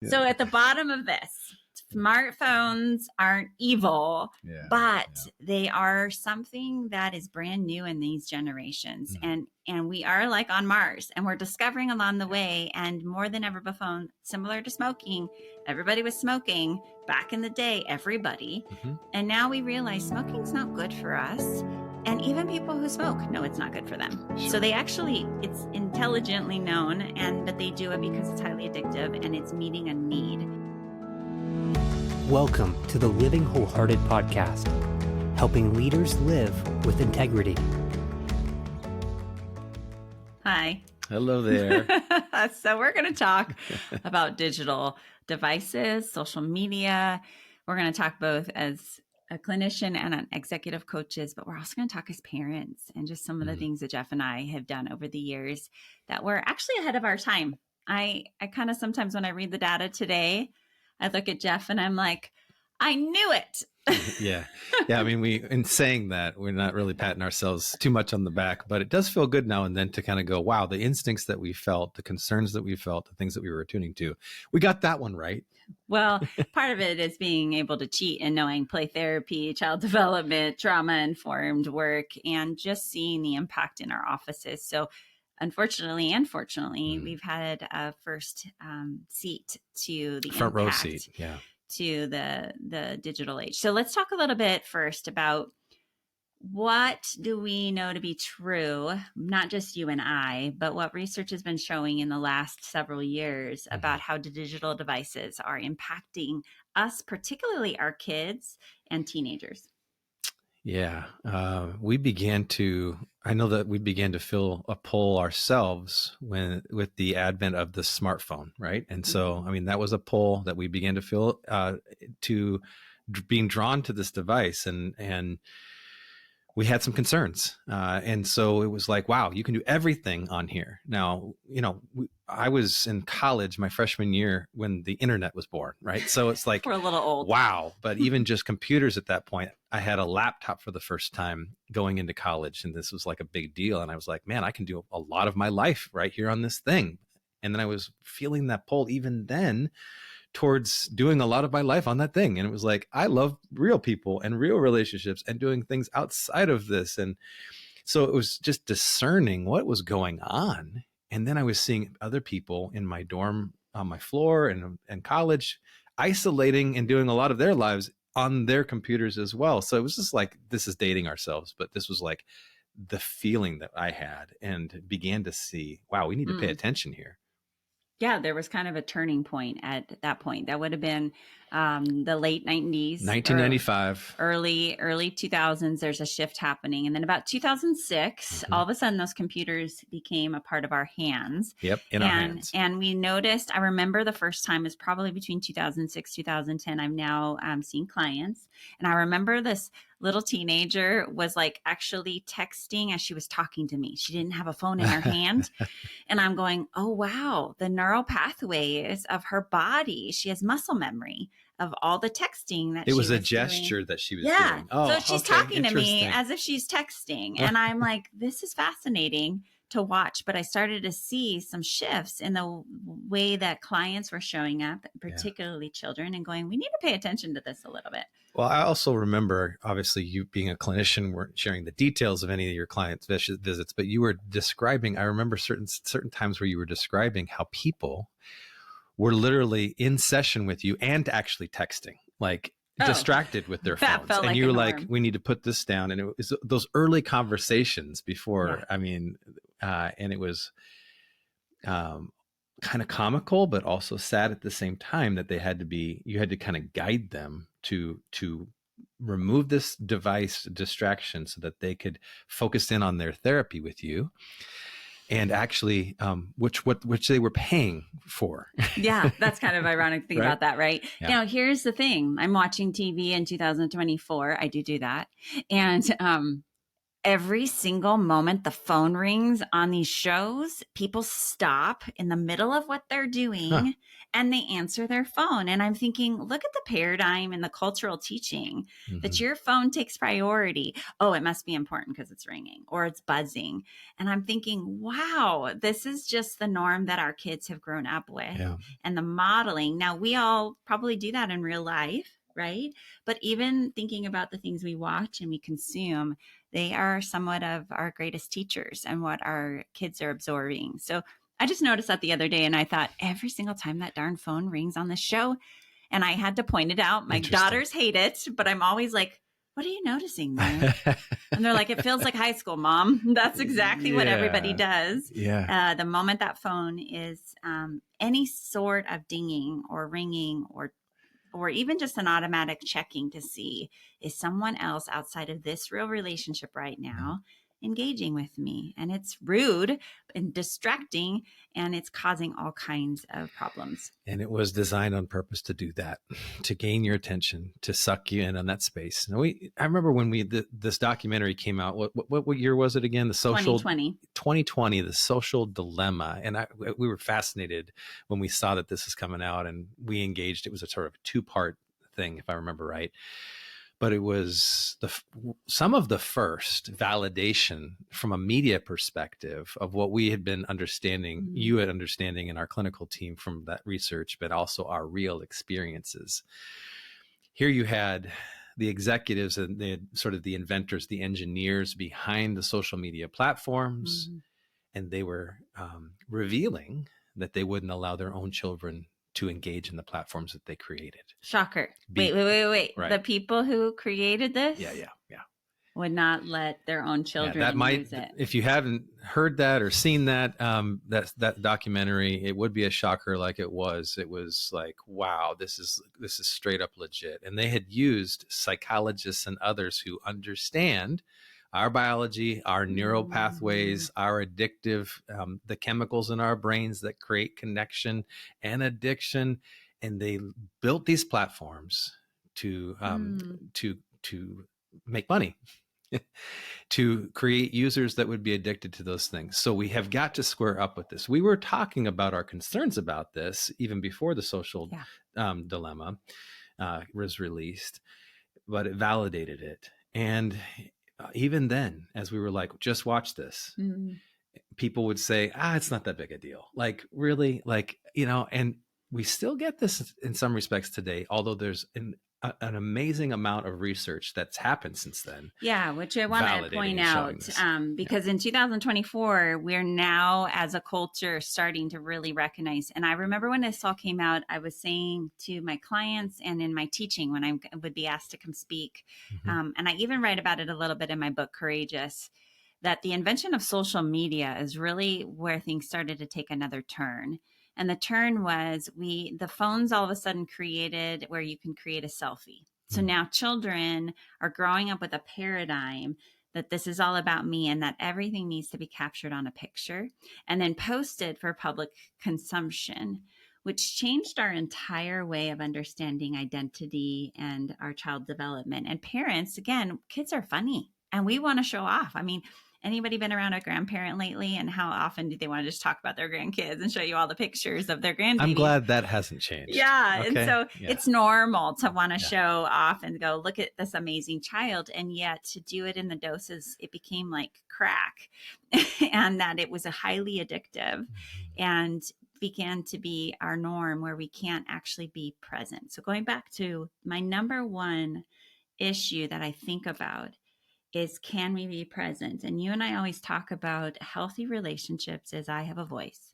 So at the bottom of this, smartphones aren't evil, but they are something that is brand new in these generations. And we are like on Mars, and we're discovering along the way. And more than ever before, similar to smoking, everybody was smoking back in the day, everybody. And now we realize smoking's not good for us. And even people who smoke know it's not good for them. Sure. So they actually, it's intelligently known, but they do it because it's highly addictive and it's meeting a need. Welcome to the Living Wholehearted podcast, helping leaders live with integrity. Hi. Hello there. So we're going to talk about digital devices, social media. We're going to talk both as a clinician and an executive coaches, but we're also going to talk as parents and just some of the things that Jeff and I have done over the years that were actually ahead of our time. I kind of sometimes when I read the data today, I look at Jeff and I'm like, I knew it. Yeah. I mean, in saying that, we're not really patting ourselves too much on the back, but it does feel good now and then to kind of go, wow, the instincts that we felt, the concerns that we felt, the things that we were attuning to, we got that one right. Well, part of it is being able to cheat and knowing play therapy, child development, trauma-informed work, and just seeing the impact in our offices. So unfortunately and fortunately, we've had a first seat to the front row seat, to the digital age. So let's talk a little bit first about what do we know to be true, not just you and I, but what research has been showing in the last several years about how digital devices are impacting us, particularly our kids and teenagers. Yeah. I know that we began to feel a pull ourselves with the advent of the smartphone, right? And so, I mean, that was a pull that we began to feel to being drawn to this device, and we had some concerns. And so it was like, wow, you can do everything on here. Now, I was in college my freshman year when the internet was born, right? So it's like, we're a little old. Wow. But even just computers at that point, I had a laptop for the first time going into college, and this was like a big deal. And I was like, man, I can do a lot of my life right here on this thing. And then I was feeling that pull even then towards doing a lot of my life on that thing. And it was like, I love real people and real relationships and doing things outside of this. And so it was just discerning what was going on. And then I was seeing other people in my dorm on my floor and college isolating and doing a lot of their lives on their computers as well. So it was just like, this is dating ourselves, but this was like the feeling that I had and began to see, wow, we need to pay attention here. Yeah, there was kind of a turning point at that point. That would have been the late 90s. 1995. Early 2000s, there's a shift happening. And then about 2006, all of a sudden, those computers became a part of our hands. Yep, in our hands. And we noticed, I remember the first time is probably between 2006, 2010. I'm now seeing clients. And I remember this little teenager was like actually texting as she was talking to me. She didn't have a phone in her hand. And I'm going, oh, wow, the neural pathways of her body. She has muscle memory of all the texting that it she was was a gesture doing. that she was doing. Oh, so she's talking to me as if she's texting. And I'm like, this is fascinating to watch. But I started to see some shifts in the way that clients were showing up, particularly children, and going, we need to pay attention to this a little bit. Well, I also remember, obviously, you being a clinician, weren't sharing the details of any of your clients' visits, but you were describing, I remember certain times where you were describing how people were literally in session with you and actually texting, like distracted with their phones. And you were like, we need to put this down. And it was those early conversations before, and it was kind of comical, but also sad at the same time that you had to kind of guide them to remove this device distraction so that they could focus in on their therapy with you. And actually, which they were paying for. Yeah, that's kind of ironic to think about that, right? Yeah. Now, here's the thing. I'm watching TV in 2024. I do that. And every single moment the phone rings on these shows, people stop in the middle of what they're doing and they answer their phone. And I'm thinking, look at the paradigm and the cultural teaching that your phone takes priority. Oh, it must be important because it's ringing or it's buzzing. And I'm thinking, wow, this is just the norm that our kids have grown up with and the modeling. Now, we all probably do that in real life, right? But even thinking about the things we watch and we consume, they are somewhat of our greatest teachers and what our kids are absorbing. So I just noticed that the other day and I thought every single time that darn phone rings on the show, and I had to point it out. My daughters hate it, but I'm always like, what are you noticing there? And they're like, it feels like high school, Mom. That's exactly what everybody does. Yeah. The moment that phone is any sort of dinging or ringing or even just an automatic checking to see, is someone else outside of this real relationship right now engaging with me? And it's rude and distracting, and it's causing all kinds of problems. And it was designed on purpose to do that, to gain your attention, to suck you in on that space. Now I remember when this documentary came out. What year was it again? The social 2020, the social dilemma. And we were fascinated when we saw that this was coming out, and we engaged. It was a sort of 2-part thing, if I remember right. But it was some of the first validation from a media perspective of what we had been understanding, you had understanding in our clinical team from that research, but also our real experiences. Here you had the executives and the inventors, the engineers behind the social media platforms, and they were revealing that they wouldn't allow their own children to engage in the platforms that they created. Shocker. Wait. Right. The people who created this? Yeah. Would not let their own children use it. If you haven't heard that or seen that, that documentary, it would be a shocker like it was. It was like, wow, this is straight up legit. And they had used psychologists and others who understand our biology, our neural pathways, our addictive, the chemicals in our brains that create connection and addiction. And they built these platforms to make money, to create users that would be addicted to those things. So we have got to square up with this. We were talking about our concerns about this even before the social dilemma was released, but it validated it. And even then, as we were like, just watch this, people would say, it's not that big a deal. Like, really? Like, and we still get this in some respects today, although there's an amazing amount of research that's happened since then. Yeah, which I want to point out, because in 2024, we're now as a culture starting to really recognize. And I remember when this all came out, I was saying to my clients and in my teaching when I would be asked to come speak, and I even write about it a little bit in my book, Courageous, that the invention of social media is really where things started to take another turn. And the turn was the phones all of a sudden created where you can create a selfie. So now children are growing up with a paradigm that this is all about me and that everything needs to be captured on a picture and then posted for public consumption, which changed our entire way of understanding identity and our child development. And parents, again, kids are funny and we want to show off. I mean, anybody been around a grandparent lately, and how often do they want to just talk about their grandkids and show you all the pictures of their grandbabies? I'm glad that hasn't changed. Yeah. Okay. And so it's normal to want to show off and go, look at this amazing child. And yet to do it in the doses, it became like crack and that it was a highly addictive and began to be our norm where we can't actually be present. So going back to my number one issue that I think about is, can we be present? And you and I always talk about healthy relationships as I have a voice,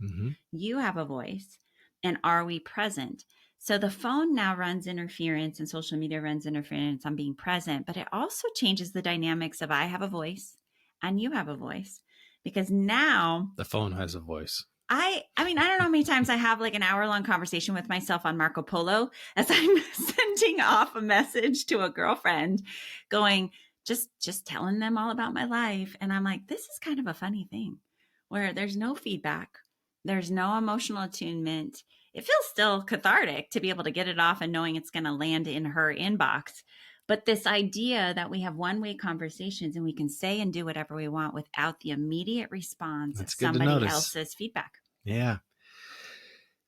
you have a voice, and are we present? So the phone now runs interference and social media runs interference on being present, but it also changes the dynamics of I have a voice and you have a voice, because now the phone has a voice. I mean, I don't know how many times I have like an hour-long conversation with myself on Marco Polo as I'm sending off a message to a girlfriend going, just telling them all about my life. And I'm like, this is kind of a funny thing where there's no feedback. There's no emotional attunement. It feels still cathartic to be able to get it off and knowing it's going to land in her inbox. But this idea that we have one-way conversations and we can say and do whatever we want without the immediate response of That's good to somebody notice. else's feedback. Yeah.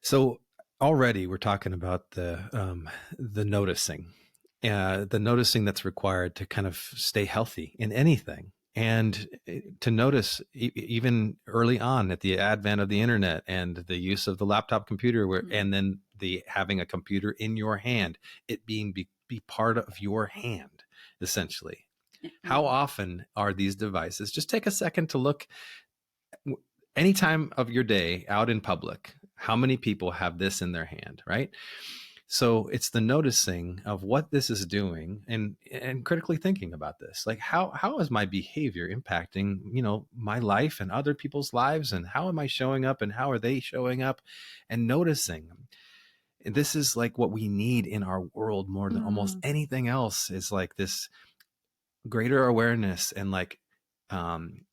So already we're talking about the noticing, the noticing that's required to kind of stay healthy in anything. And to notice even early on at the advent of the internet and the use of the laptop computer, and then the having a computer in your hand, it being be part of your hand, essentially. How often are these devices? Just take a second to look any time of your day out in public. How many people have this in their hand, right? So it's the noticing of what this is doing and critically thinking about this. Like how is my behavior impacting, my life and other people's lives, and how am I showing up and how are they showing up, and noticing. And this is like what we need in our world more than almost anything else, is like this greater awareness and like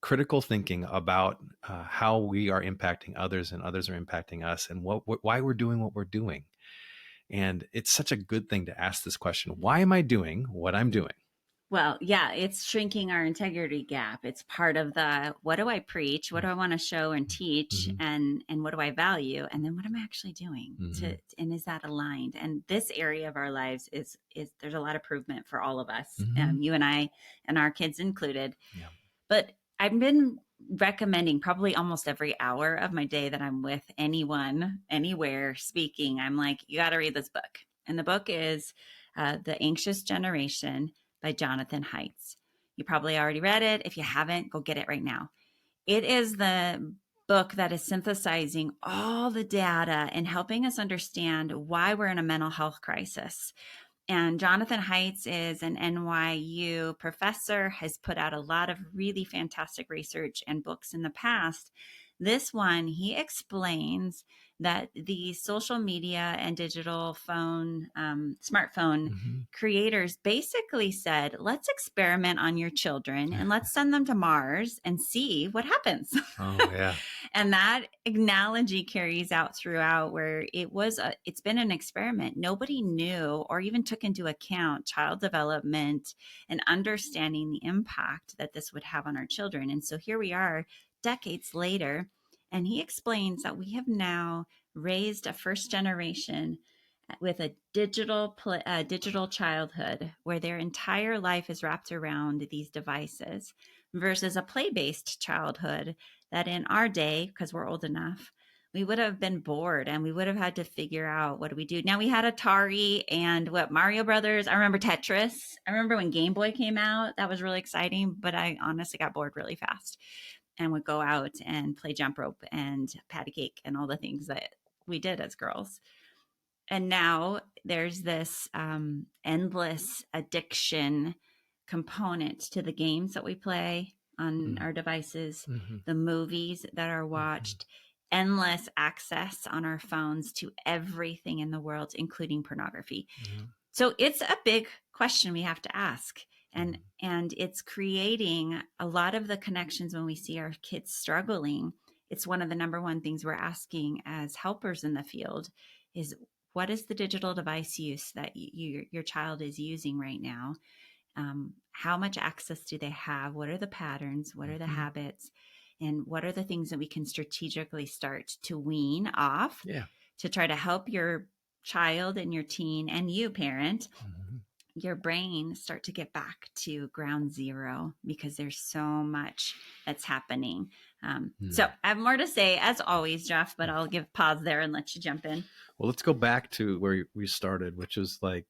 critical thinking about how we are impacting others and others are impacting us, and why we're doing what we're doing. And it's such a good thing to ask this question. Why am I doing what I'm doing? Well, yeah, it's shrinking our integrity gap. It's part of the, what do I preach? What do I want to show and teach? And what do I value? And then what am I actually doing? And is that aligned? And this area of our lives is there's a lot of improvement for all of us, you and I, and our kids included. Yeah. But I've been recommending probably almost every hour of my day that I'm with anyone, anywhere speaking, I'm like, you got to read this book. And the book is The Anxious Generation by Jonathan Haidt. You probably already read it. If you haven't, go get it right now. It is the book that is synthesizing all the data and helping us understand why we're in a mental health crisis. And Jonathan Haidt is an NYU professor, has put out a lot of really fantastic research and books in the past. This one, he explains that the social media and digital phone, smartphone creators basically said, let's experiment on your children and let's send them to Mars and see what happens. Oh, yeah. And that analogy carries out throughout, where it's been an experiment. Nobody knew or even took into account child development and understanding the impact that this would have on our children. And so here we are decades later, and he explains that we have now raised a first generation with a digital childhood where their entire life is wrapped around these devices, versus a play-based childhood that in our day, because we're old enough, we would have been bored and we would have had to figure out, what do we do? Now we had Atari and Mario Brothers. I remember Tetris. I remember when Game Boy came out, that was really exciting, but I honestly got bored really fast and would go out and play jump rope and patty cake and all the things that we did as girls. And now there's this endless addiction component to the games that we play on our devices, the movies that are watched, endless access on our phones to everything in the world, including pornography. So it's a big question we have to ask. And it's creating a lot of the connections when we see our kids struggling. It's one of the number one things we're asking as helpers in the field is, what is the digital device use that your child is using right now? How much access do they have? What are the patterns? What are the habits? And what are the things that we can strategically start to wean off to try to help your child and your teen and you, parent, your brain start to get back to ground zero, because there's so much that's happening. So I have more to say, as always, Jeff, but I'll give pause there and let you jump in. Well, let's go back to where we started, which is like,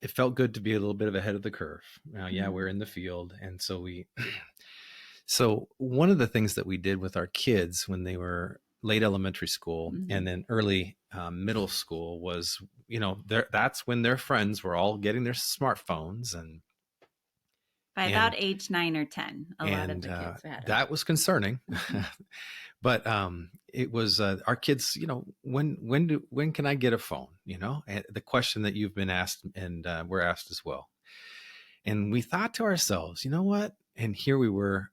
it felt good to be a little bit of ahead of the curve. We're in the field. And so one of the things that we did with our kids when they were late elementary school and then early middle school was, that's when their friends were all getting their smartphones. And by about age 9 or 10, a lot of the kids had that was concerning. But it was our kids, when can I get a phone? And the question that you've been asked and we're asked as well. And we thought to ourselves, you know what? And here we were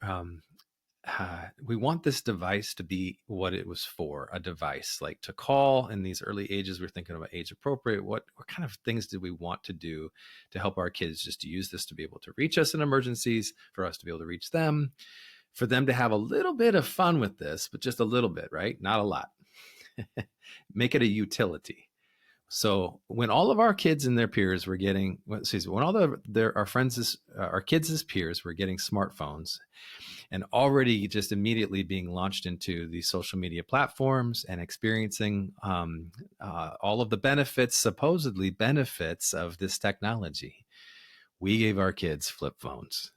we want this device to be what it was for, a device like to call. In these early ages, we're thinking about age appropriate. What kind of things do we want to do to help our kids just to use this to be able to reach us in emergencies, for us to be able to reach them, for them to have a little bit of fun with this, but just a little bit, right? Not a lot. Make it a utility. So when all of our kids and their peers were getting, when all our kids' peers were getting smartphones, and already just immediately being launched into these social media platforms and experiencing all of the benefits, supposedly benefits of this technology, we gave our kids flip phones.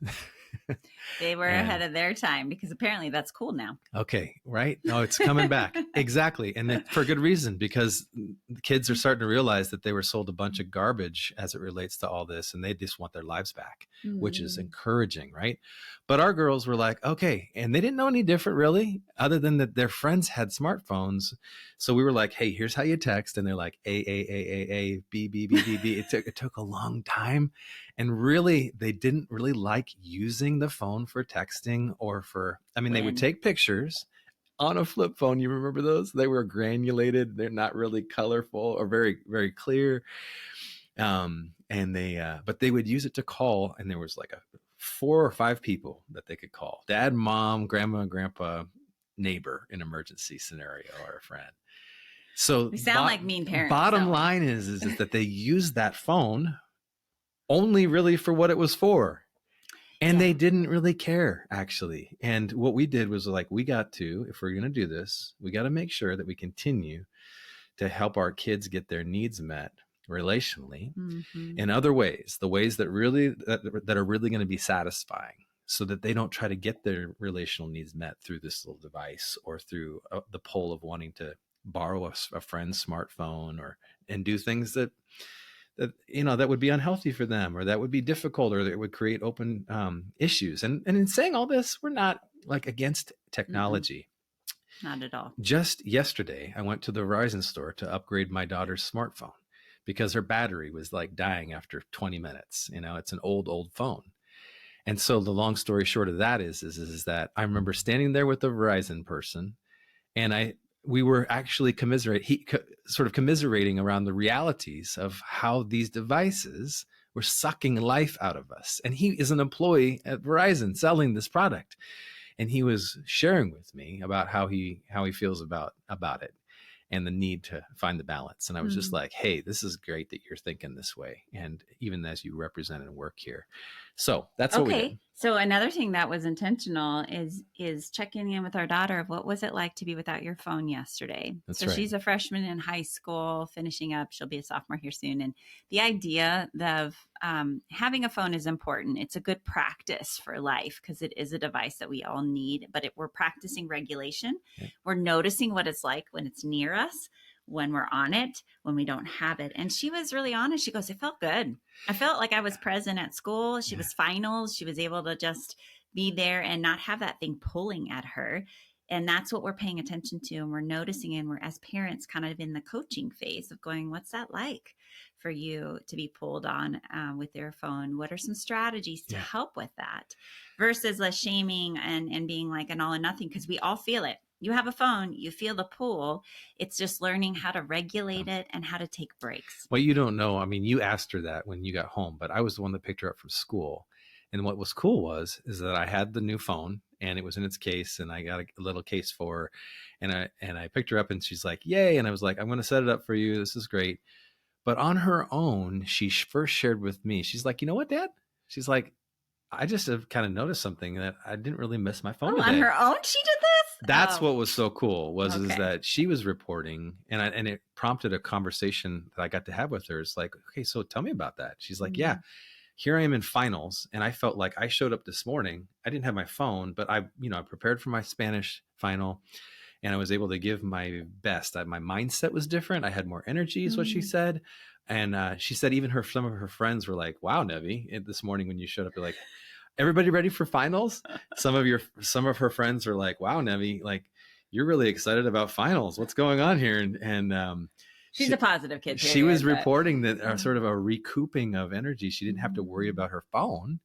They were ahead of their time, because apparently that's cool now. Okay, right? No, it's coming back. Exactly. And for good reason, because the kids are starting to realize that they were sold a bunch of garbage as it relates to all this, and they just want their lives back, which is encouraging, right? But our girls were like, okay, and they didn't know any different really, other than that their friends had smartphones. So we were like, hey, here's how you text. And they're like, A, B, B, B, B, B. It took a long time. And really, they didn't really like using the phone for texting or for, they would take pictures on a flip phone. You remember those? They were granulated. They're not really colorful or very, very clear. But they would use it to call. And there was like 4 or 5 people that they could call: dad, mom, grandma, grandpa, neighbor, in emergency scenario, or a friend. So we sound like mean parents. Bottom line is that they used that phone only really for what it was for. And they didn't really care, actually. And what we did was like, we got to, if we're going to do this, we got to make sure that we continue to help our kids get their needs met relationally in other ways, the ways that are really going to be satisfying, so that they don't try to get their relational needs met through this little device, or through the pull of wanting to borrow a friend's smartphone, and do things that would be unhealthy for them, or that would be difficult, or that would create open issues. And in saying all this, we're not like against technology. Not at all. Just yesterday, I went to the Verizon store to upgrade my daughter's smartphone because her battery was like dying after 20 minutes. It's an old phone. And so the long story short of that is that I remember standing there with the Verizon person, and we were actually commiserating around the realities of how these devices were sucking life out of us. And he is an employee at Verizon selling this product. And he was sharing with me about how he feels about it, and the need to find the balance. And I was just like, hey, this is great that you're thinking this way. And even as you represent and work here. So that's what we did. So another thing that was intentional is checking in with our daughter of what was it like to be without your phone yesterday. That's so right. She's a freshman in high school, finishing up. She'll be a sophomore here soon. And the idea of having a phone is important. It's a good practice for life, because it is a device that we all need, but we're practicing regulation. Yeah. We're noticing what it's like when it's near us, when we're on it, when we don't have it. And she was really honest. She goes, it felt good. I felt like I was present at school. She was finals. She was able to just be there and not have that thing pulling at her. And that's what we're paying attention to. And we're noticing, and we're, as parents, kind of in the coaching phase of going, what's that like for you to be pulled on with their phone? What are some strategies to help with that, versus less shaming and being like an all or nothing? Because we all feel it. You have a phone, you feel the pull. It's just learning how to regulate it and how to take breaks. Well, you don't know. You asked her that when you got home, but I was the one that picked her up from school. And what was cool is that I had the new phone, and it was in its case, and I got a little case for her, and I picked her up, and she's like, yay. And I was like, I'm going to set it up for you. This is great. But on her own, she first shared with me, she's like, you know what, Dad? She's like, I just have kind of noticed something, that I didn't really miss my phone today. On her own, she did this? That's what was so cool is that she was reporting, and it prompted a conversation that I got to have with her. It's like, okay, so tell me about that. She's like, yeah, here I am in finals, and I felt like I showed up this morning. I didn't have my phone, but I prepared for my Spanish final, and I was able to give my best. My mindset was different. I had more energy, is what she said. And she said even some of her friends were like, wow, Nevi, this morning when you showed up, you're like, everybody ready for finals? Some of her friends were like, wow, Nevi, like, you're really excited about finals. What's going on here? And she's a positive kid. She was reporting that sort of a recouping of energy. She didn't have to worry about her phone.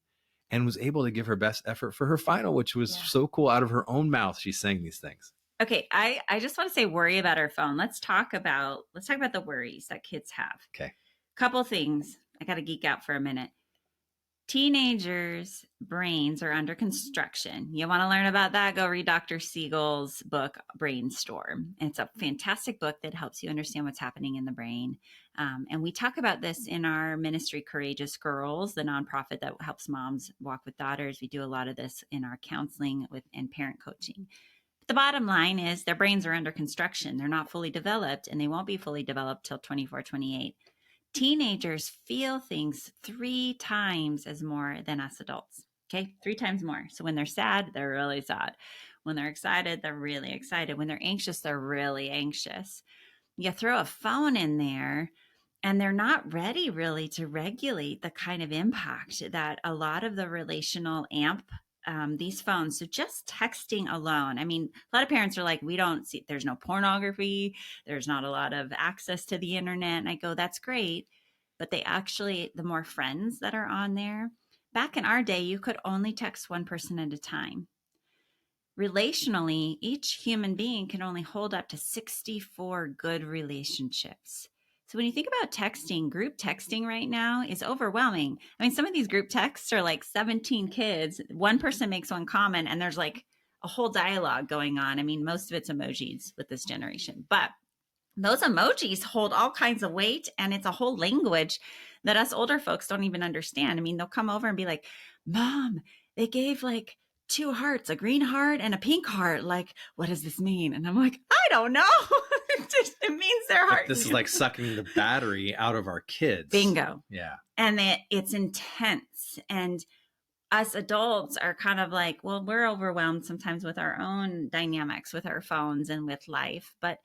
and was able to give her best effort for her final, which was so cool. Out of her own mouth, she's saying these things. Okay, I just want to say worry about our phone. Let's talk about the worries that kids have. Okay. Couple things. I got to geek out for a minute. Teenagers' brains are under construction. You want to learn about that? Go read Dr. Siegel's book, Brainstorm. It's a fantastic book that helps you understand what's happening in the brain. And we talk about this in our ministry, Courageous Girls, the nonprofit that helps moms walk with daughters. We do a lot of this in our counseling and parent coaching. But the bottom line is their brains are under construction. They're not fully developed, and they won't be fully developed till 24, 28. Teenagers feel things 3 times as more than us adults. Okay, 3 times more. So when they're sad, they're really sad. When they're excited, they're really excited. When they're anxious, they're really anxious. You throw a phone in there, and they're not ready really to regulate the kind of impact that a lot of the relational these phones. So just texting alone. I mean, a lot of parents are like, we don't see, there's no pornography. There's not a lot of access to the internet. And I go, that's great. But the more friends that are on there, back in our day, you could only text one person at a time. Relationally, each human being can only hold up to 64 good relationships. So when you think about texting, group texting right now is overwhelming. I mean, some of these group texts are like 17 kids. One person makes one comment and there's like a whole dialogue going on. I mean, most of it's emojis with this generation, but those emojis hold all kinds of weight, and it's a whole language that us older folks don't even understand. I mean, they'll come over and be like, Mom, they gave like 2 hearts, a green heart and a pink heart. Like, what does this mean? And I'm like, I don't know. It means their heart. This is like sucking the battery out of our kids. Bingo. Yeah. And it's intense. And us adults are kind of like, well, we're overwhelmed sometimes with our own dynamics, with our phones and with life, but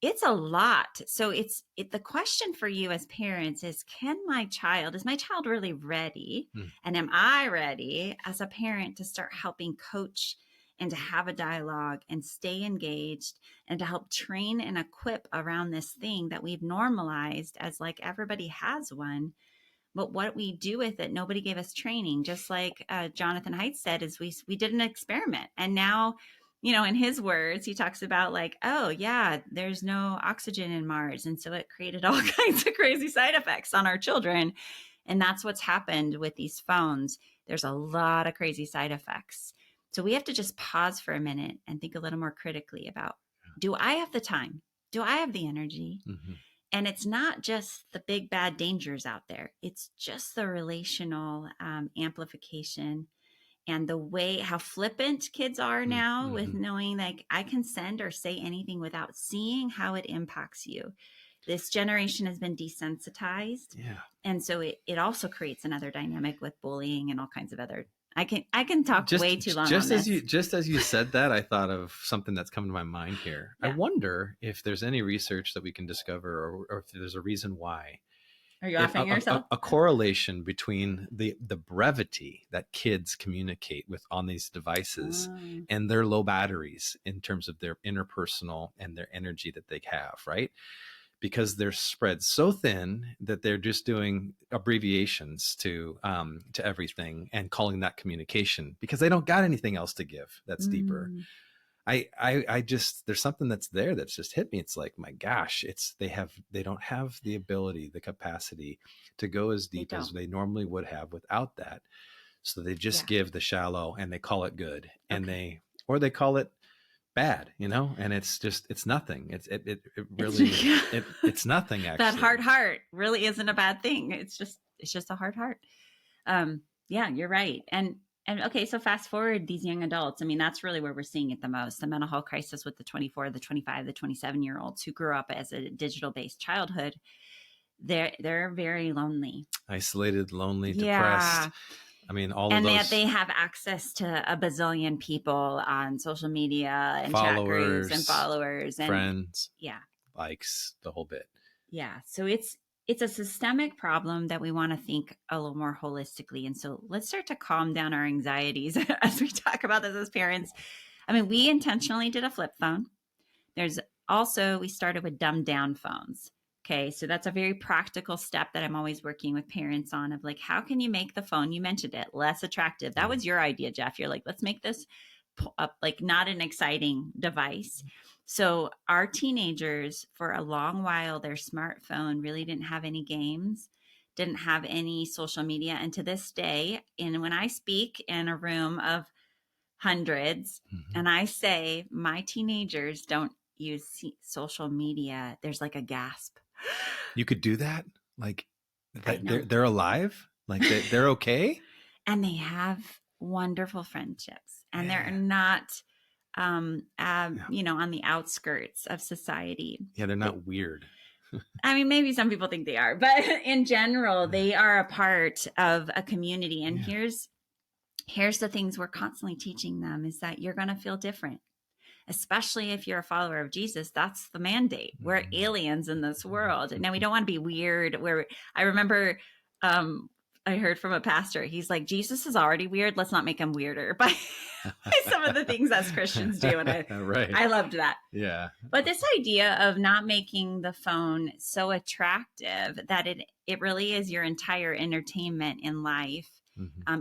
it's a lot. So the question for you as parents is, is my child really ready? And am I ready as a parent to start helping coach and to have a dialogue and stay engaged and to help train and equip around this thing that we've normalized as like everybody has one? But what we do with it, nobody gave us training. Just like Jonathan Haidt said, is we did an experiment. And now, you know, in his words, he talks about like, oh yeah, there's no oxygen in Mars. And so it created all kinds of crazy side effects on our children. And that's what's happened with these phones. There's a lot of crazy side effects. So we have to just pause for a minute and think a little more critically about, do I have the time? Do I have the energy? Mm-hmm. And it's not just the big bad dangers out there. It's just the relational amplification and the way how flippant kids are now with knowing like I can send or say anything without seeing how it impacts you. This generation has been desensitized. Yeah. And so it also creates another dynamic with bullying and all kinds of other. I can talk way too long on this. Just as you said that, I thought of something that's come to my mind here. Yeah. I wonder if there's any research that we can discover or if there's a reason why. Are you offing yourself? A correlation between the brevity that kids communicate with on these devices and their low batteries in terms of their interpersonal and their energy that they have, right? Because they're spread so thin that they're just doing abbreviations to everything and calling that communication because they don't got anything else to give that's deeper. I just, there's something that's there that's just hit me. It's like, my gosh, they don't have the ability, the capacity to go as deep as they normally would have without that. So they just give the shallow and they call it good and they call it bad, you know, and it's nothing. It really, it's nothing actually. That hard heart really isn't a bad thing. It's just a hard heart. Yeah, you're right. And okay, so fast forward these young adults. I mean, that's really where we're seeing it the most. The mental health crisis with the 24, the 25, the 27-year-olds who grew up as a digital-based childhood. They're very lonely. Isolated, lonely, depressed. I mean, all of those. And that they have access to a bazillion people on social media and chat groups and followers and friends. Yeah. Likes, the whole bit. Yeah. So it's a systemic problem that we want to think a little more holistically. And so let's start to calm down our anxieties as we talk about this as parents. I mean, we intentionally did a flip phone. We started with dumbed down phones. Okay, so that's a very practical step that I'm always working with parents on, of like, how can you make the phone, you mentioned it, less attractive? That was your idea, Jeff. You're like, let's make this like not an exciting device. So our teenagers, for a long while, their smartphone really didn't have any games, didn't have any social media. And to this day, and when I speak in a room of hundreds, and I say my teenagers don't use social media, there's like a gasp. You could do that? Like they're alive? Like they're okay? And they have wonderful friendships, and they're not on the outskirts of society. Yeah, they're not weird. I mean, maybe some people think they are, but in general, they are a part of a community. And here's the things we're constantly teaching them, is that you're going to feel different, especially if you're a follower of Jesus. That's the mandate. We're aliens in this world. And now we don't want to be weird. I remember I heard from a pastor, he's like, Jesus is already weird. Let's not make him weirder by some of the things us Christians do. And I loved that. Yeah. But this idea of not making the phone so attractive that it really is your entire entertainment in life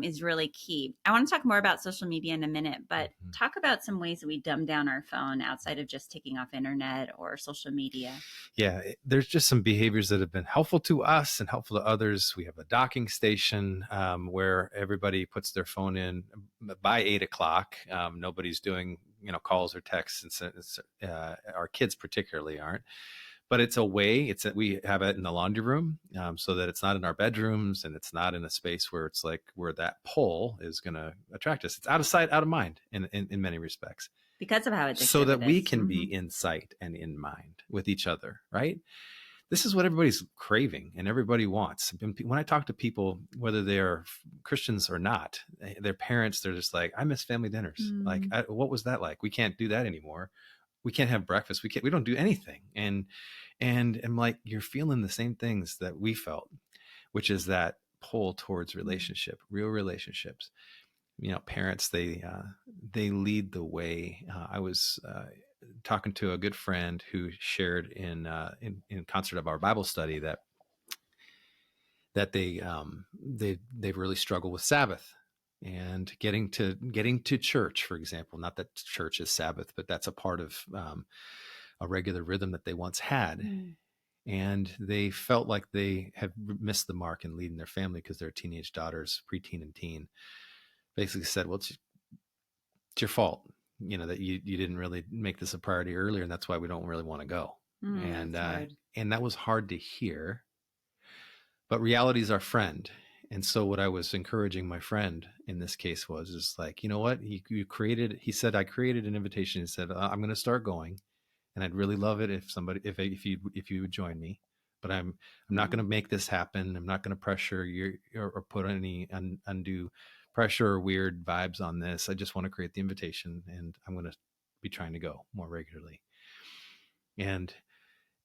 is really key. I want to talk more about social media in a minute, but talk about some ways that we dumb down our phone outside of just taking off internet or social media. Yeah, there's just some behaviors that have been helpful to us and helpful to others. We have a docking station where everybody puts their phone in by 8:00. Nobody's doing calls or texts, and our kids particularly aren't. But it's a way. We have it in the laundry room, so that it's not in our bedrooms, and it's not in a space where it's like where that pole is going to attract us. It's out of sight, out of mind in many respects. Because of how it's so that we can be in sight and in mind with each other, right? This is what everybody's craving and everybody wants. When I talk to people, whether they're Christians or not, their parents, they're just like, I miss family dinners. Like, what was that like? We can't do that anymore. We can't have breakfast. We don't do anything. And I'm like, you're feeling the same things that we felt, which is that pull towards relationship, real relationships. Parents, they lead the way. I was talking to a good friend who shared in concert of our Bible study that they really struggle with Sabbath and getting to church, for example. Not that church is Sabbath, but that's a part of a regular rhythm that they once had. And they felt like they have missed the mark in leading their family because their teenage daughters, preteen and teen, basically said, well, it's your fault, that you didn't really make this a priority earlier, and that's why we don't really want to go. And that was hard to hear, but reality is our friend. And so what I was encouraging my friend in this case is like, you know what, he said, I created an invitation. He said, I'm going to start going, and I'd really love it if you would join me, but I'm not going to make this happen. I'm not going to pressure you or put any undue pressure or weird vibes on this. I just want to create the invitation, and I'm going to be trying to go more regularly. And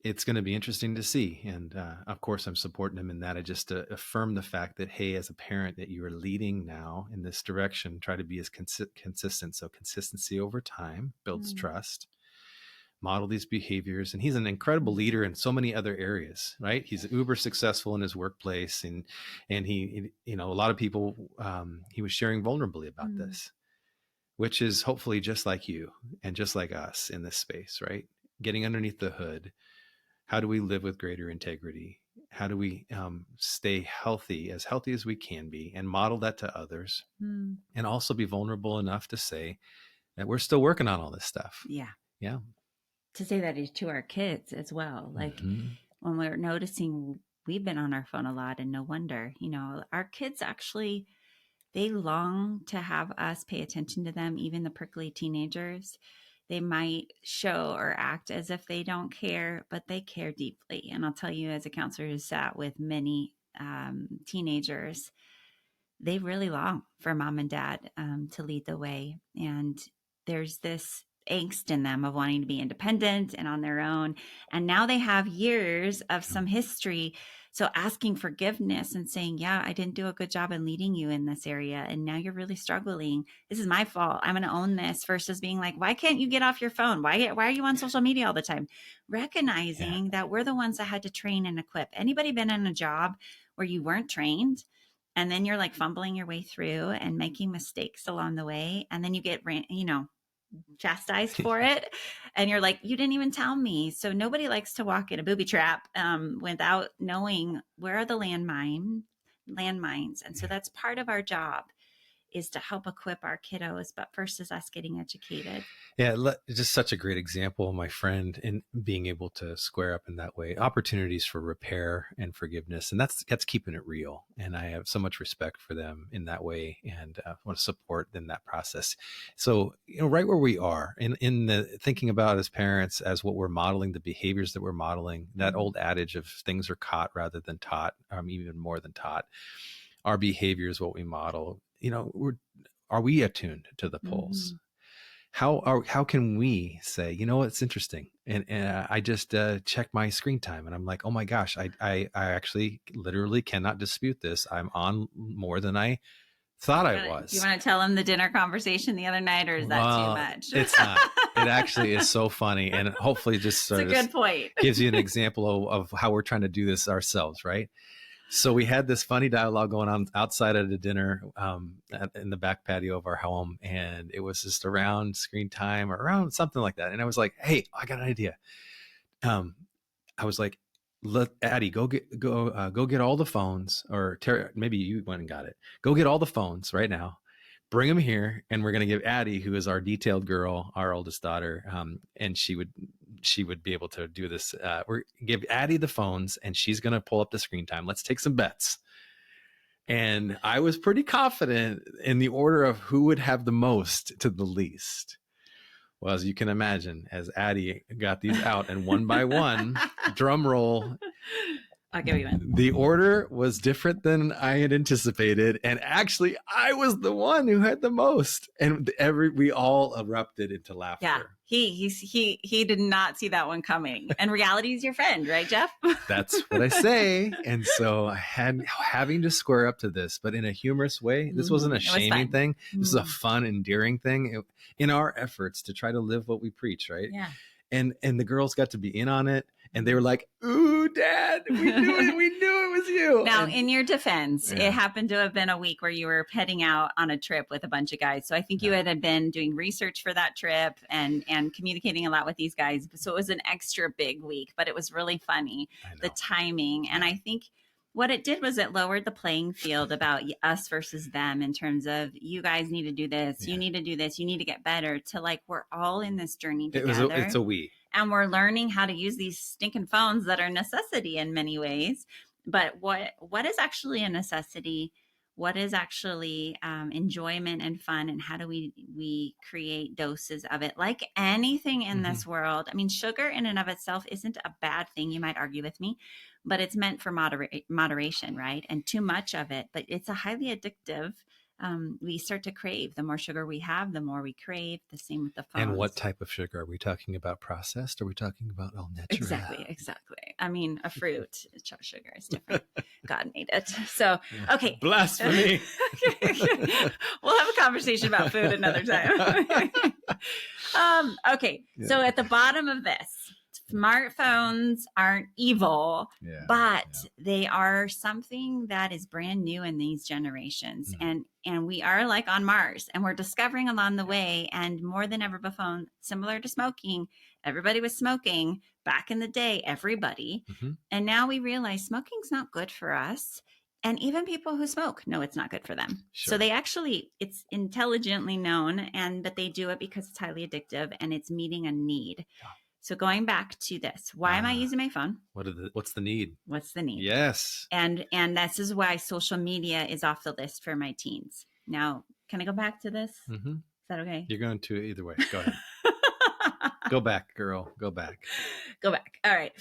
it's going to be interesting to see. And of course, I'm supporting him in that. I just affirm the fact that, hey, as a parent, that you are leading now in this direction. Try to be as consistent. So consistency over time builds trust. Model these behaviors. And he's an incredible leader in so many other areas, right? He's uber successful in his workplace. And he, a lot of people, he was sharing vulnerably about this, which is hopefully just like you and just like us in this space, right? Getting underneath the hood. How do we live with greater integrity? How do we stay healthy as we can be, and model that to others, and also be vulnerable enough to say that we're still working on all this stuff. Yeah. To say that to our kids as well. Like when we're noticing we've been on our phone a lot, and no wonder, our kids actually, they long to have us pay attention to them. Even the prickly teenagers, they might show or act as if they don't care, but they care deeply. And I'll tell you, as a counselor who sat with many teenagers, they really long for mom and dad to lead the way. And there's this angst in them of wanting to be independent and on their own. And now they have years of some history So asking forgiveness and saying, yeah, I didn't do a good job in leading you in this area. And now you're really struggling. This is my fault. I'm going to own this, versus being like, why can't you get off your phone? Why are you on social media all the time? Recognizing that we're the ones that had to train and equip. Anybody been in a job where you weren't trained? And then you're like fumbling your way through and making mistakes along the way. And then you get, chastised for it. And you're like, you didn't even tell me. So nobody likes to walk in a booby trap without knowing where are the landmines. And so that's part of our job, is to help equip our kiddos, but first is us getting educated. Yeah, just such a great example, my friend, in being able to square up in that way. Opportunities for repair and forgiveness, and that's keeping it real. And I have so much respect for them in that way, and want to support in that process. So, right where we are in the thinking about as parents, as what we're modeling, the behaviors that we're modeling, that old adage of things are caught rather than taught, even more than taught. Our behavior is what we model. Are we attuned to the pulse? How can we say, it's interesting, and I just checked my screen time, and I'm like, oh my gosh, I actually literally cannot dispute this. I'm on more than I thought I was. You want to tell them the dinner conversation the other night, or is that too much? It's not. It actually is so funny, and hopefully just sort it's a good point. gives you an example of how we're trying to do this ourselves, right? So we had this funny dialogue going on outside of the dinner in the back patio of our home. And it was just around screen time or around something like that. And I was like, hey, I got an idea. I was like, let Addie go get all the phones, or Terra, maybe you went and got it. Go get all the phones right now. Bring them here, and we're going to give Addie, who is our detailed girl, our oldest daughter, and she would be able to do this. We're give Addie the phones, and she's going to pull up the screen time. Let's take some bets. And I was pretty confident in the order of who would have the most to the least. Well, as you can imagine, as Addie got these out, and one by one, drum roll, I'll give you one. the order was different than I had anticipated. And actually, I was the one who had the most. And we all erupted into laughter. Yeah, he did not see that one coming. And reality is your friend, right, Jeff? That's what I say. And so I had having to square up to this, but in a humorous way. This wasn't a shaming thing. This is a fun, endearing thing in our efforts to try to live what we preach, right? Yeah. And the girls got to be in on it. And they were like, ooh, Dad, we knew it. We knew it was you. Now, in your defense, it happened to have been a week where you were heading out on a trip with a bunch of guys. So I think you had been doing research for that trip and communicating a lot with these guys. So it was an extra big week, but it was really funny, the timing. And I think what it did was it lowered the playing field about us versus them, in terms of, you guys need to do this, you need to do this, you need to get better, to like, we're all in this journey together. It's a we. And we're learning how to use these stinking phones that are a necessity in many ways. But what is actually a necessity? What is actually enjoyment and fun? And how do we create doses of it? Like anything in this world, I mean, sugar in and of itself isn't a bad thing. You might argue with me, but it's meant for moderation, right? And too much of it, but it's a highly addictive. We start to crave. The more sugar we have, the more we crave. The same with the phones. And what type of sugar? Are we talking about processed? Or are we talking about all natural? Exactly. I mean, a fruit, sugar is different. God made it. So, okay. Blasphemy. We'll have a conversation about food another time. Okay. Yeah. So at the bottom of this, smartphones aren't evil, but they are something that is brand new in these generations. And we are like on Mars, and we're discovering along the way. And more than ever before, similar to smoking, everybody was smoking back in the day, everybody. And now we realize smoking's not good for us. And even people who smoke know it's not good for them. So they actually, it's intelligently known, but they do it because it's highly addictive and it's meeting a need. So going back to this, why am I using my phone? What's the need? What's the need? Yes. And this is why social media is off the list for my teens. Now, can I go back to this? Is that okay? You're going to either way. Go ahead. Go back, girl. Go back. Go back. All right.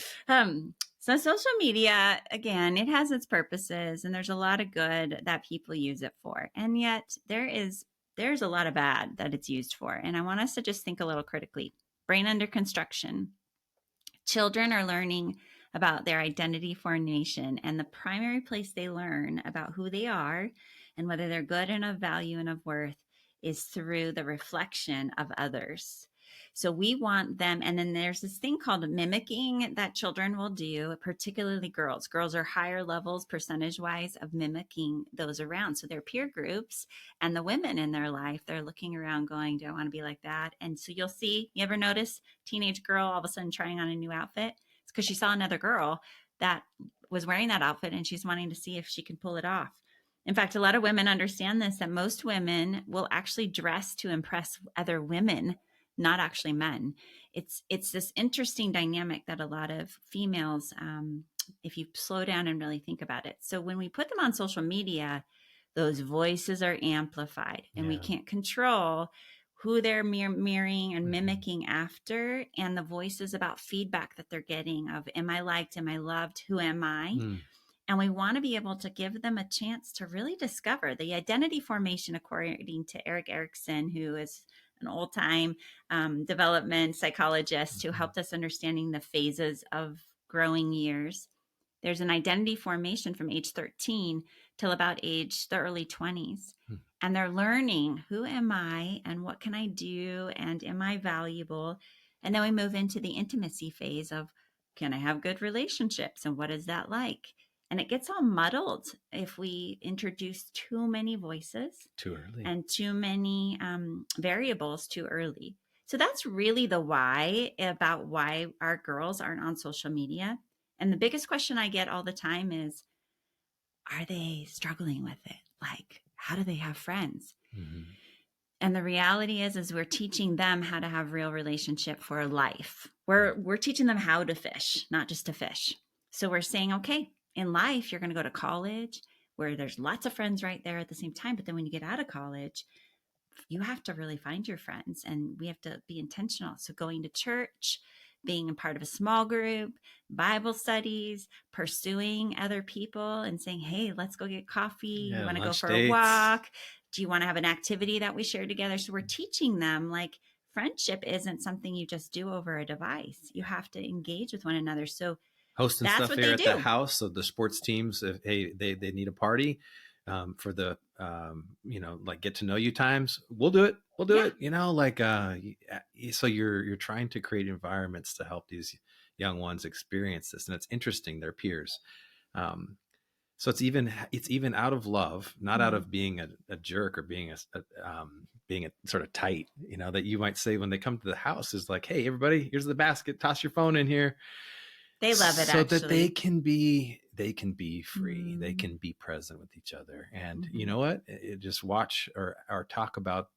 So social media, again, it has its purposes, and there's a lot of good that people use it for. And yet there's a lot of bad that it's used for. And I want us to just think a little critically. Brain under construction. Children are learning about their identity formation. And the primary place they learn about who they are and whether they're good and of value and of worth is through the reflection of others. So we want them, and then there's this thing called mimicking that children will do, particularly girls. Girls are higher levels percentage-wise of mimicking those around. So their peer groups and the women in their life, they're looking around going, do I want to be like that? And so you'll see, you ever notice teenage girl all of a sudden trying on a new outfit? It's because she saw another girl that was wearing that outfit and she's wanting to see if she can pull it off. In fact, a lot of women understand this, that most women will actually dress to impress other women, not actually men. It's this interesting dynamic that a lot of females, if you slow down and really think about it. So when we put them on social media, those voices are amplified and we can't control who they're mirroring and mimicking after, and the voices about feedback that they're getting of, am I liked? Am I loved? Who am I? And we want to be able to give them a chance to really discover the identity formation, according to Eric Erickson, who is an old-time development psychologist who helped us understanding the phases of growing years. There's an identity formation from age 13 till about the early 20s. And they're learning, who am I and what can I do and am I valuable? And then we move into the intimacy phase of, can I have good relationships and what is that like? And it gets all muddled if we introduce too many voices too early and too many variables too early. So that's really the why about why our girls aren't on social media. And the biggest question I get all the time is, are they struggling with it? Like, how do they have friends? And the reality is we're teaching them how to have real relationship for life. We're teaching them how to fish, not just to fish. So we're saying, okay, in life, you're going to go to college where there's lots of friends right there at the same time. But then when you get out of college, you have to really find your friends and we have to be intentional. So going to church, being a part of a small group, Bible studies, pursuing other people and saying, hey, let's go get coffee. You want to go for a walk? Do you want to have an activity that we share together? So we're teaching them, like, friendship isn't something you just do over a device. You have to engage with one another. So hosting that's stuff what here they at do. the house of the sports teams. If they need a party for the like get to know you times, we'll do it. We'll do it. So you're trying to create environments to help these young ones experience this, and it's interesting. Their peers. So it's even out of love, not out of being a jerk or being a sort of tight, that you might say when they come to the house is like, hey, everybody, here's the basket, toss your phone in here. They love it, so actually. that they can be free. They can be present with each other. And you know what? Just watch or talk about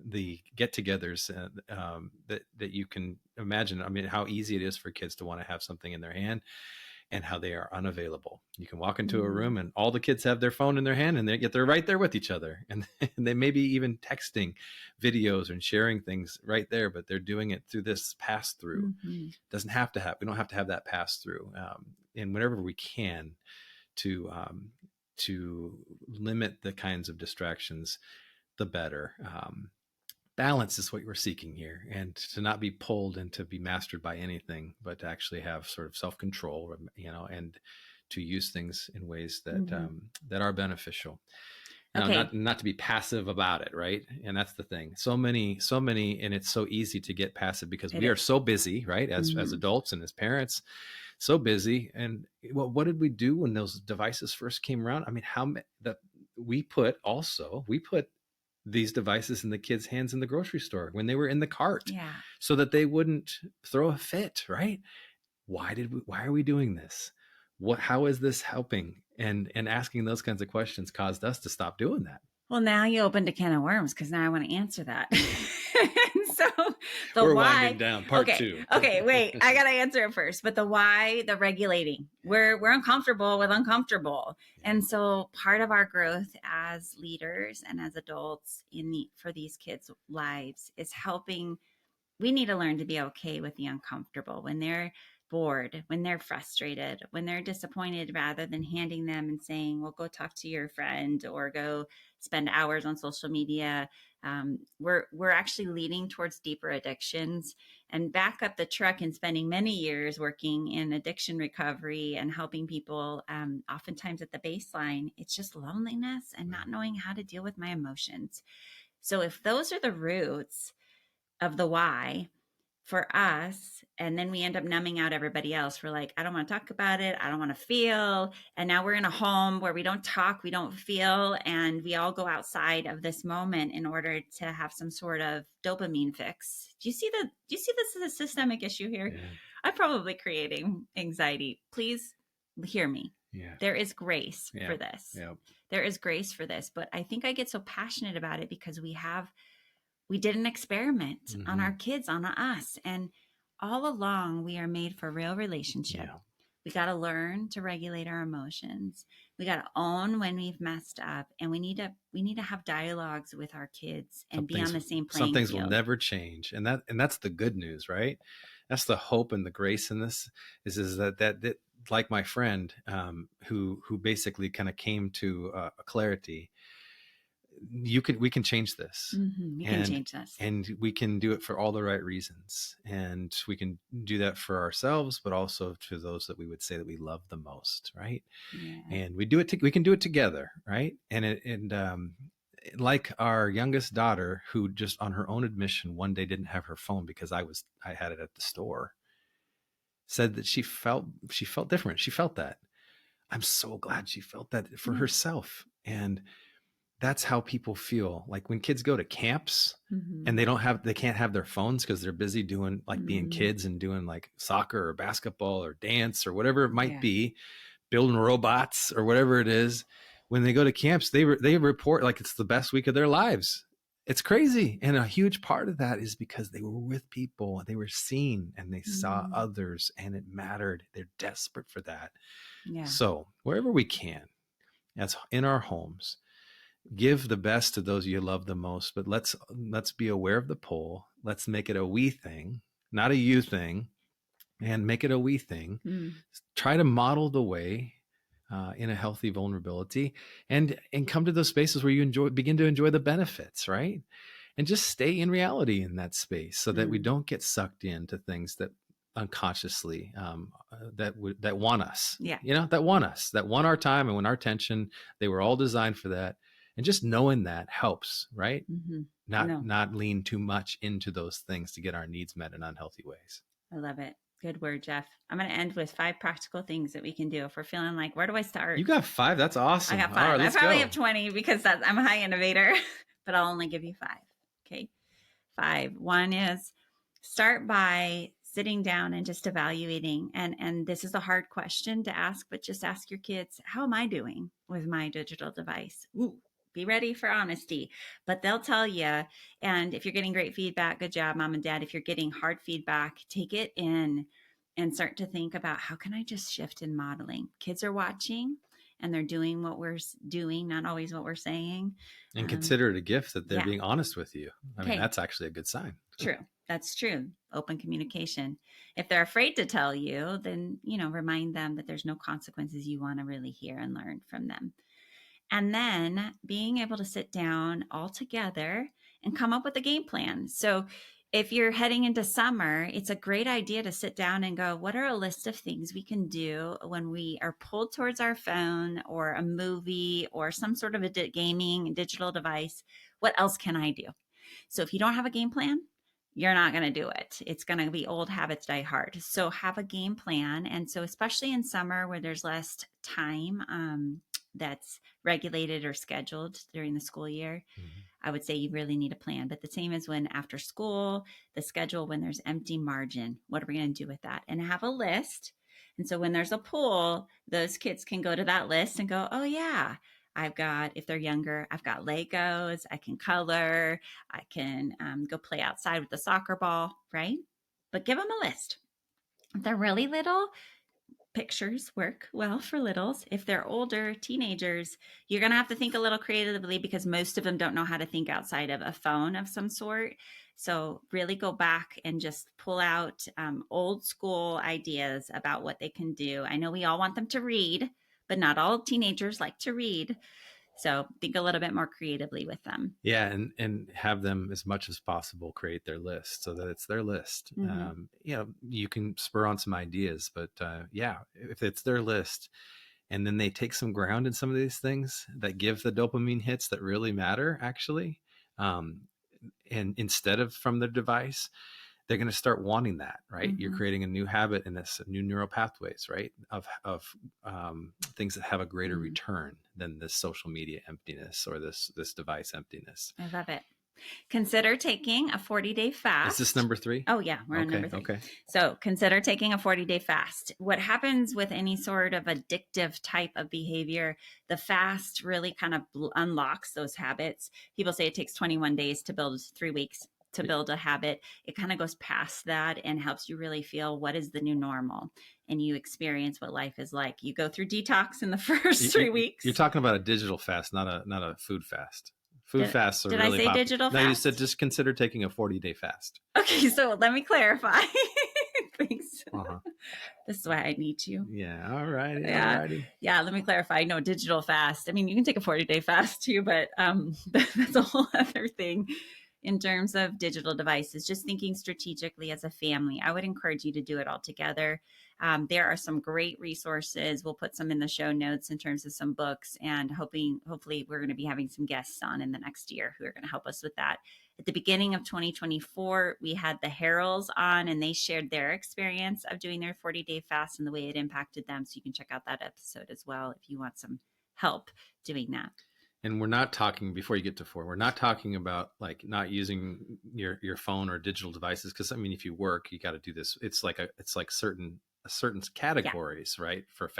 the get-togethers that you can imagine. I mean, how easy it is for kids to want to have something in their hand and how they are unavailable. You can walk into a room and all the kids have their phone in their hand and they're right there with each other. And they may be even texting videos and sharing things right there, but they're doing it through this pass through. We don't have to have that pass through. And whenever we can to limit the kinds of distractions, the better. Balance is what we're seeking here, and to not be pulled and to be mastered by anything, but to actually have sort of self-control, and to use things in ways that that are beneficial. Now, not to be passive about it, right? And that's the thing. So many, and it's so easy to get passive because we are so busy, right? As adults and as parents, so busy. And what did we do when those devices first came around? I mean, we put these devices in the kids' hands in the grocery store when they were in the cart, so that they wouldn't throw a fit, right? Why are we doing this? How is this helping? And asking those kinds of questions caused us to stop doing that. Well, now you opened a can of worms because now I want to answer that. So we're winding down part 2. Okay, wait, I got to answer it first. But the why, the regulating, we're uncomfortable with uncomfortable. And so part of our growth as leaders and as adults for these kids' lives is helping. We need to learn to be okay with the uncomfortable when they're bored, when they're frustrated, when they're disappointed, rather than handing them and saying, well, go talk to your friend or go spend hours on social media. We're actually leading towards deeper addictions. and back up the truck and spending many years working in addiction recovery and helping people, oftentimes at the baseline, it's just loneliness and not knowing how to deal with my emotions. So if those are the roots of the why for us, and then we end up numbing out everybody else, we're like, I don't want to talk about it, I don't want to feel. And now we're in a home where we don't talk, we don't feel, and we all go outside of this moment in order to have some sort of dopamine fix. Do you see this is a systemic issue here? Yeah. I'm probably creating anxiety. Please hear me. Yeah. There is grace for this. Yep. There is grace for this, but I think I get so passionate about it because we did an experiment on our kids, on us. And all along, we are made for real relationship. Yeah. We got to learn to regulate our emotions. We got to own when we've messed up. And we need to have dialogues with our kids and be on the same playing some things field. Will never change. And that's the good news, right? That's the hope and the grace in this is that like my friend, who basically kind of came to a clarity. We can change this. We can change this. And we can do it for all the right reasons. And we can do that for ourselves, but also to those that we would say that we love the most. Right. Yeah. And we can do it together. Right. And like our youngest daughter, who just on her own admission, one day didn't have her phone because I had it at the store, said that she felt different. She felt that. I'm so glad she felt that for herself. And that's how people feel. Like when kids go to camps and they can't have their phones because they're busy doing like being kids and doing like soccer or basketball or dance or whatever it might be, building robots or whatever it is. When they go to camps, they report like it's the best week of their lives. It's crazy. And a huge part of that is because they were with people, they were seen and they saw others and it mattered. They're desperate for that. Yeah. So wherever we can, that's in our homes, give the best to those you love the most, but let's be aware of the pull. Let's make it a we thing, not a you thing, and make it a we thing. Try to model the way in a healthy vulnerability and come to those spaces where you begin to enjoy the benefits, right? And just stay in reality in that space so that we don't get sucked into things that unconsciously that want us, that want our time and want our attention. They were all designed for that. And just knowing that helps, right? Not lean too much into those things to get our needs met in unhealthy ways. I love it. Good word, Jeff. I'm going to end with 5 practical things that we can do if we're feeling like, where do I start? You got 5. That's awesome. I got 5. Right, I probably have 20 because I'm a high innovator, but I'll only give you 5. Okay. 5. 1 is start by sitting down and just evaluating. And this is a hard question to ask, but just ask your kids, how am I doing with my digital device? Ooh. Be ready for honesty, but they'll tell you. And if you're getting great feedback, good job, mom and dad. If you're getting hard feedback, take it in and start to think about how can I just shift in modeling? Kids are watching and they're doing what we're doing, not always what we're saying. And consider it a gift that they're being honest with you. I mean, that's actually a good sign. True. That's true. Open communication. If they're afraid to tell you, then, remind them that there's no consequences. You want to really hear and learn from them. And then being able to sit down all together and come up with a game plan. So if you're heading into summer, it's a great idea to sit down and go, what are a list of things we can do when we are pulled towards our phone or a movie or some sort of a gaming digital device? What else can I do? So if you don't have a game plan, you're not going to do it. It's going to be old habits die hard. So have a game plan. And so especially in summer where there's less time, that's regulated or scheduled during the school year, I would say you really need a plan. But the same as when after school, the schedule, when there's empty margin, what are we going to do with that? And have a list. And so when there's a pool, those kids can go to that list and go, oh yeah, if they're younger, I've got Legos, I can color, I can go play outside with the soccer ball, right? But give them a list. If they're really little, pictures work well for littles. If they're older, teenagers, you're going to have to think a little creatively because most of them don't know how to think outside of a phone of some sort. So really go back and just pull out old school ideas about what they can do. I know we all want them to read, but not all teenagers like to read. So think a little bit more creatively with them. Yeah, and have them as much as possible create their list so that it's their list. You can spur on some ideas, but yeah, if it's their list, and then they take some ground in some of these things that give the dopamine hits that really matter, actually, and instead of from the device, they're going to start wanting that, right? You're creating a new habit and this new neural pathways, right? Of things that have a greater return than this social media emptiness or this device emptiness. I love it. Consider taking a 40-day fast. Is this number 3? Oh yeah, we're on number 3. Okay. So consider taking a 40-day fast. What happens with any sort of addictive type of behavior, the fast really kind of unlocks those habits. People say it takes 21 days to build 3 weeks to build a habit. It kind of goes past that and helps you really feel what is the new normal, and you experience what life is like. You go through detox in the first 3 weeks. You're talking about a digital fast, not a food fast. Food fasts are did really I say popular. digital fast? No, you said just consider taking a 40-day fast. Okay, so let me clarify. Thanks. Uh-huh. This is why I need you. Yeah, all righty. Yeah, let me clarify. No, digital fast. I mean, you can take a 40-day fast too, but that's a whole other thing. In terms of digital devices, just thinking strategically as a family, I would encourage you to do it all together. There are some great resources. We'll put some in the show notes in terms of some books, and hopefully we're going to be having some guests on in the next year who are going to help us with that. At the beginning of 2024, we had the Heralds on, and they shared their experience of doing their 40-day fast and the way it impacted them. So you can check out that episode as well if you want some help doing that. And we're not talking, before you get to 4, we're not talking about like not using your phone or digital devices. Cause I mean, if you work, you got to do this. It's like certain categories, right? For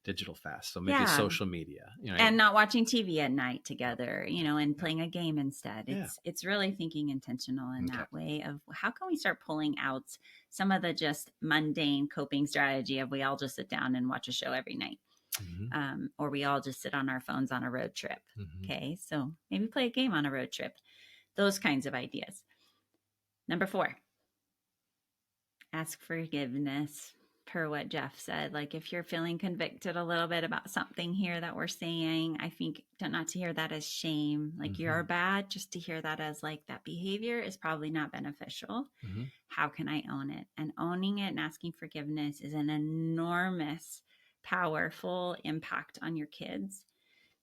digital fast. So maybe social media, and not watching TV at night together, and playing a game instead. It's really thinking intentional in that way of how can we start pulling out some of the just mundane coping strategy of we all just sit down and watch a show every night. Or we all just sit on our phones on a road trip. Okay, so maybe play a game on a road trip. Those kinds of ideas. Number 4, ask forgiveness. Per what Jeff said, like if you're feeling convicted a little bit about something here that we're saying, I think not to hear that as shame, like you're bad, just to hear that as like that behavior is probably not beneficial. How can I own it? And owning it and asking forgiveness is an enormous, powerful impact on your kids.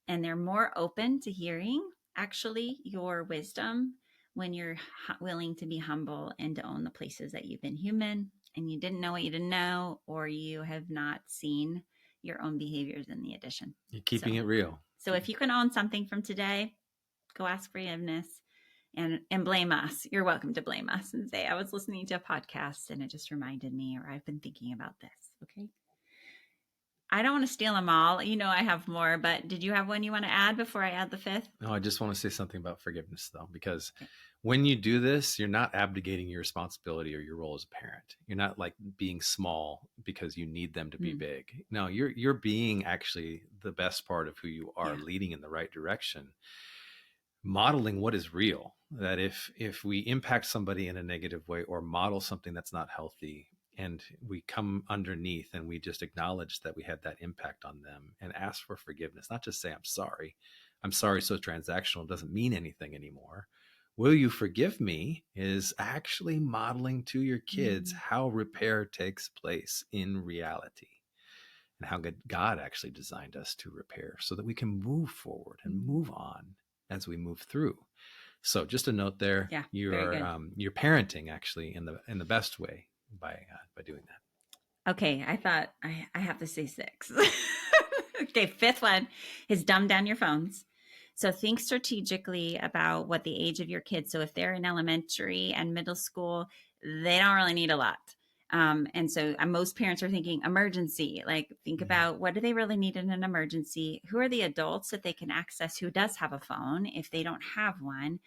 And they're more open to hearing actually your wisdom when you're willing to be humble and to own the places that you've been human and you didn't know what you didn't know, or you have not seen your own behaviors in the addition. You're keeping it real. So if you can own something from today, go ask forgiveness and blame us. You're welcome to blame us and say, I was listening to a podcast and it just reminded me, or I've been thinking about this. Okay. I don't want to steal them all. I have more, but did you have one you want to add before I add the 5th? No, I just want to say something about forgiveness though, because when you do this, you're not abdicating your responsibility or your role as a parent. You're not like being small because you need them to be big. No, you're being actually the best part of who you are, leading in the right direction, modeling what is real. That if we impact somebody in a negative way or model something that's not healthy, and we come underneath and we just acknowledge that we had that impact on them and ask for forgiveness, not just say, I'm sorry. I'm sorry. So transactional doesn't mean anything anymore. Will you forgive me is actually modeling to your kids how repair takes place in reality and how God actually designed us to repair so that we can move forward and move on as we move through. So just a note there, you're parenting actually in the best way by doing that. Okay. I thought I have to say 6. Okay. 5th one is dumb down your phones. So think strategically about what the age of your kids. So if they're in elementary and middle school, they don't really need a lot. And so most parents are thinking emergency, like think about what do they really need in an emergency? Who are the adults that they can access who does have a phone if they don't have one?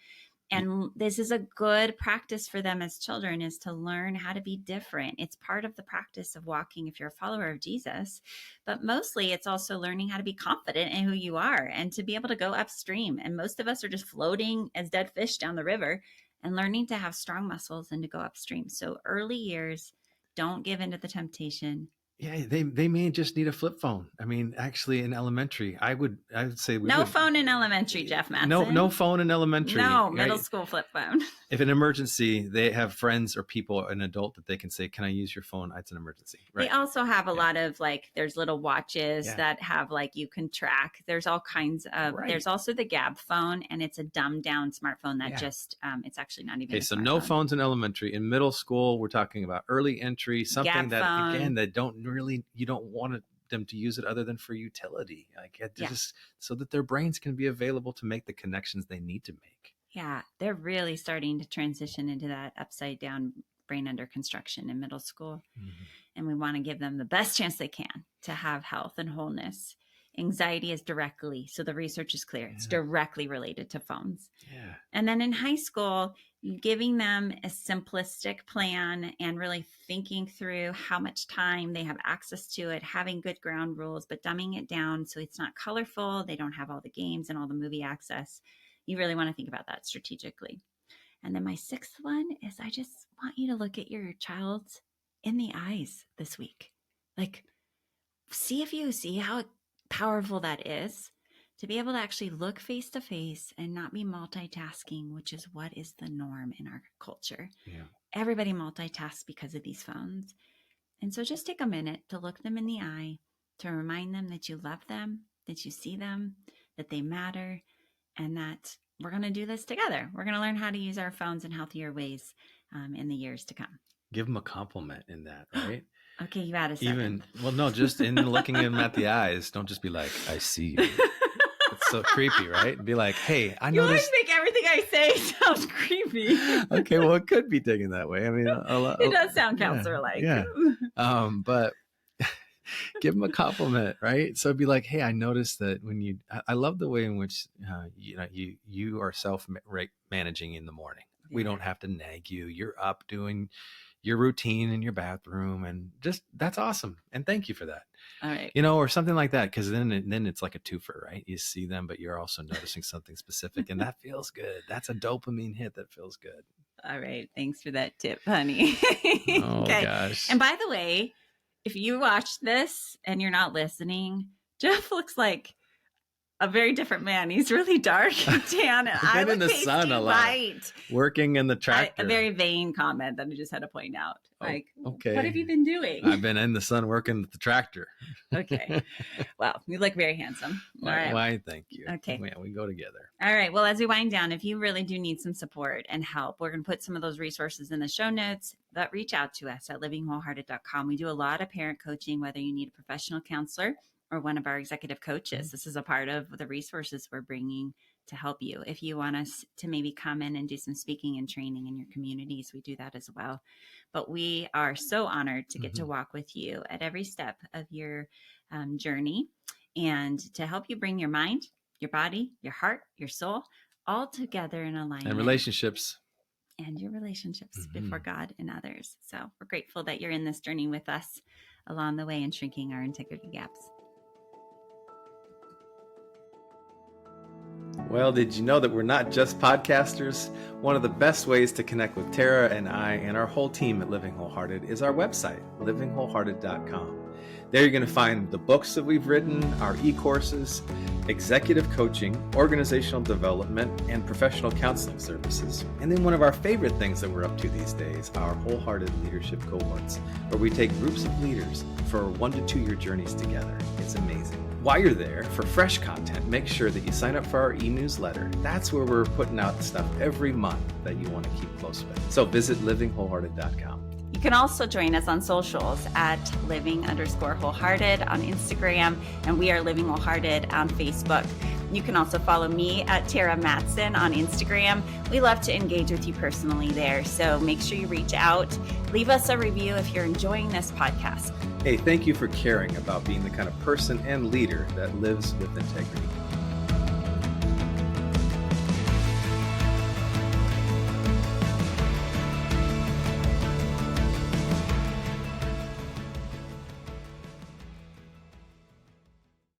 And this is a good practice for them as children, is to learn how to be different. It's part of the practice of walking if you're a follower of Jesus, but mostly it's also learning how to be confident in who you are and to be able to go upstream. And most of us are just floating as dead fish down the river, and learning to have strong muscles and to go upstream. So early years, don't give into the temptation. Yeah, they may just need a flip phone. I mean, actually, in elementary, I would say no phone in elementary, Jeff Mattson. No phone in elementary. No middle school flip phone. If an emergency, they have friends or people, an adult that they can say, "Can I use your phone? It's an emergency." Right. They also have a lot of there's little watches that have you can track. There's all kinds of. Right. There's also the Gab phone, and it's a dumbed down smartphone that just it's actually not even. Okay, so no phones in elementary. In middle school, we're talking about early entry, something Gab that phone. Again that you don't want them to use it other than for utility, just so that their brains can be available to make the connections they need to make. Yeah, they're really starting to transition into that upside down brain under construction in middle school. Mm-hmm. And we want to give them the best chance they can to have health and wholeness. Anxiety is directly, so the research is clear, it's directly related to phones. Yeah. And then in high school, giving them a simplistic plan and really thinking through how much time they have access to it, having good ground rules, but dumbing it down so it's not colorful. They don't have all the games and all the movie access. You really want to think about that strategically. And then my sixth one is I just want you to look at your child in the eyes this week. See if you see how powerful that is to be able to actually look face to face and not be multitasking, which is what is the norm in our culture. Yeah. Everybody multitasks because of these phones. And so just take a minute to look them in the eye, to remind them that you love them, that you see them, that they matter, and that we're going to do this together. We're going to learn how to use our phones in healthier ways in the years to come. Give them a compliment in that, right? Okay, you add a second. Just in looking them at the eyes. Don't just be like, I see you. It's so creepy, right? Be like, hey, I noticed. You always make everything I say sound creepy. Okay, well, it could be taken that way. I mean, it does sound counselor-like. Yeah. But give them a compliment, right? So it'd be like, hey, I noticed that when I love the way in which you are self-managing in the morning. Yeah. We don't have to nag you. You're up doing your routine in your bathroom, and just that's awesome. And thank you for that. All right. Or something like that, because then it's like a twofer, right? You see them, but you're also noticing something specific, and that feels good. That's a dopamine hit that feels good. All right. Thanks for that tip, honey. Oh, gosh. And by the way, if you watch this and you're not listening, Jeff looks like a very different man. He's really dark and tan. And I look in the sun a lot. White. Working in the tractor. A very vain comment that I just had to point out. Okay. What have you been doing? I've been in the sun working with the tractor. Okay. Well, you look very handsome. All right. Why? Thank you. Okay. Yeah, we go together. All right. Well, as we wind down, if you really do need some support and help, we're going to put some of those resources in the show notes. But reach out to us at livingwholehearted.com. We do a lot of parent coaching, whether you need a professional counselor or one of our executive coaches. This is a part of the resources we're bringing to help you. If you want us to maybe come in and do some speaking and training in your communities, we do that as well. But we are so honored to get to walk with you at every step of your journey and to help you bring your mind, your body, your heart, your soul all together in alignment. And relationships. And your relationships before God and others. So we're grateful that you're in this journey with us along the way and shrinking our integrity gaps. Well, did you know that we're not just podcasters? One of the best ways to connect with Terra and I and our whole team at Living Wholehearted is our website, livingwholehearted.com. There you're going to find the books that we've written, our e-courses, executive coaching, organizational development, and professional counseling services. And then one of our favorite things that we're up to these days, our Wholehearted leadership cohorts, where we take groups of leaders for 1 to 2 year journeys together. It's amazing. While you're there, for fresh content, make sure that you sign up for our e-newsletter. That's where we're putting out stuff every month that you want to keep close with. So visit livingwholehearted.com. You can also join us on socials at living_wholehearted on Instagram, and we are Living Wholehearted on Facebook. You can also follow me at Terra Mattson on Instagram. We love to engage with you personally there, so make sure you reach out. Leave us a review if you're enjoying this podcast. Hey, thank you for caring about being the kind of person and leader that lives with integrity.